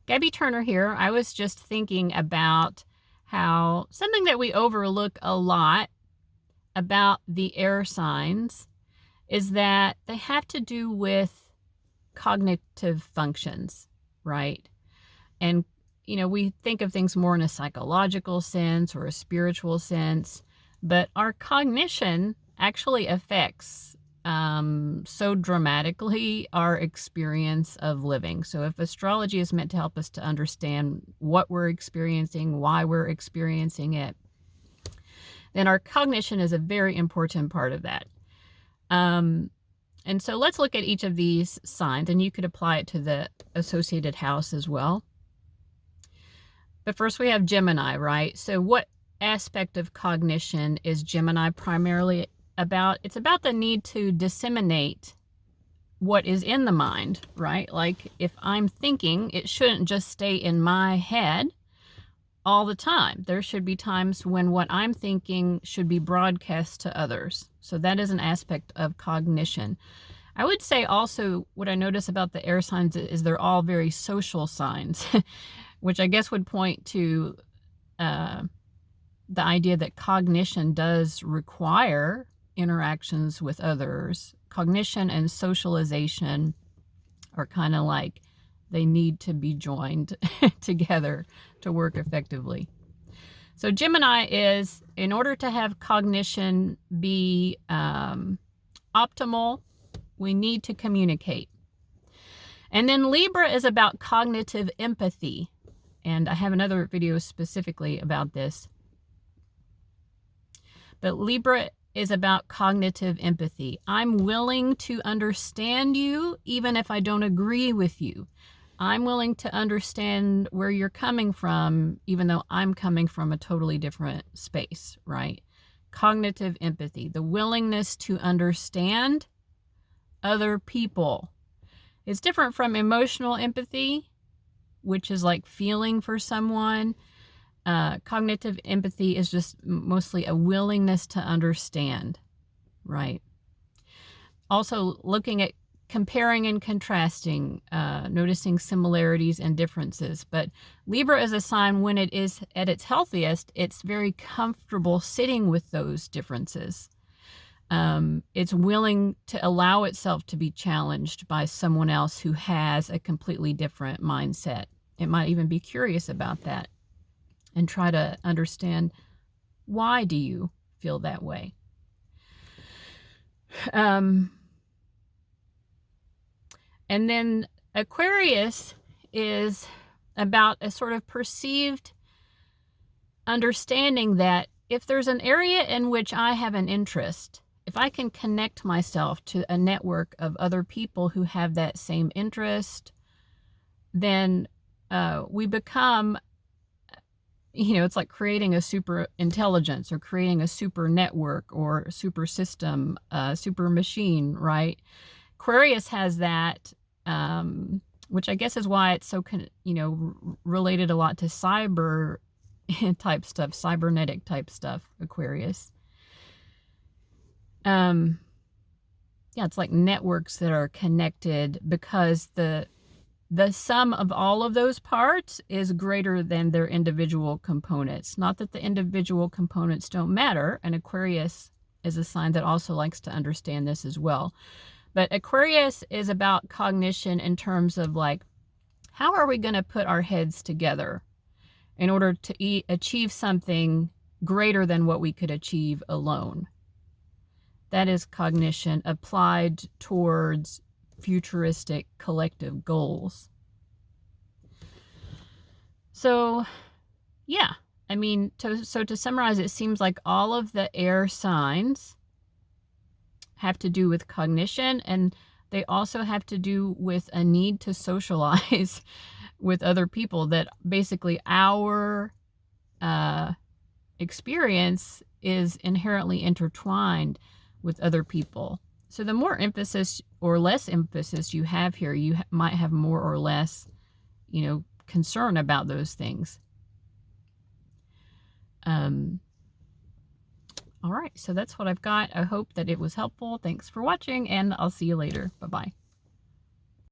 Gabby Turner here. I was just thinking about how something that we overlook a lot about the air signs is that they have to do with cognitive functions, right? And, we think of things more in a psychological sense or a spiritual sense, but our cognition actually affects so dramatically our experience of living. So if astrology is meant to help us to understand what we're experiencing, why we're experiencing it, then our cognition is a very important part of that. And so let's look at each of these signs, and you could apply it to the associated house as well. But first we have Gemini, right? So what aspect of cognition is Gemini primarily about? It's about the need to disseminate what is in the mind, right? Like if I'm thinking, it shouldn't just stay in my head all the time. There should be times when what I'm thinking should be broadcast to others. So that is an aspect of cognition. I would say also what I notice about the air signs is they're all very social signs, which I guess would point to the idea that cognition does require interactions with others. Cognition and socialization are kind of like they need to be joined together to work effectively. So Gemini is, in order to have cognition be optimal, we need to communicate. And then Libra is about cognitive empathy. And I have another video specifically about this. But Libra is about cognitive empathy. I'm willing to understand you even if I don't agree with you. I'm willing to understand where you're coming from, even though I'm coming from a totally different space, right? Cognitive empathy, the willingness to understand other people. It's different from emotional empathy, which is like feeling for someone. Cognitive empathy is just mostly a willingness to understand, right? Also looking at comparing and contrasting, noticing similarities and differences. But Libra is a sign when it is at its healthiest, it's very comfortable sitting with those differences. It's willing to allow itself to be challenged by someone else who has a completely different mindset. It might even be curious about that and try to understand, why do you feel that way? And then Aquarius is about a sort of perceived understanding that if there's an area in which I have an interest, if I can connect myself to a network of other people who have that same interest, then we become, it's like creating a super intelligence or creating a super network or super system, super machine, right? Aquarius has that, which I guess is why it's so, related a lot to cyber type stuff, cybernetic type stuff, Aquarius. Yeah, it's like networks that are connected because the sum of all of those parts is greater than their individual components. Not that the individual components don't matter, and Aquarius is a sign that also likes to understand this as well. But Aquarius is about cognition in terms of like, how are we going to put our heads together in order to achieve something greater than what we could achieve alone? That is cognition applied towards futuristic collective goals. So, yeah, I mean, to summarize, it seems like all of the air signs have to do with cognition, and they also have to do with a need to socialize with other people, that basically our experience is inherently intertwined with other people. So the more emphasis or less emphasis you have here, you might have more or less, concern about those things. All right, so that's what I've got. I hope that it was helpful. Thanks for watching, and I'll see you later. Bye-bye.